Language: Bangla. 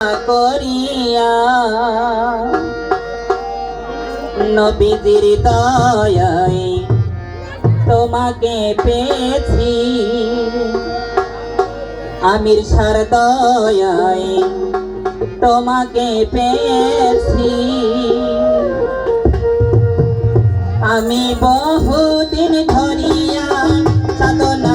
করিয়া নবীজির দয়ায় তোমাকে পেয়েছি, আমির শাহর দয়ায় তোমাকে পেয়েছি। আমি বহুদিন ধরিয়া সাধনা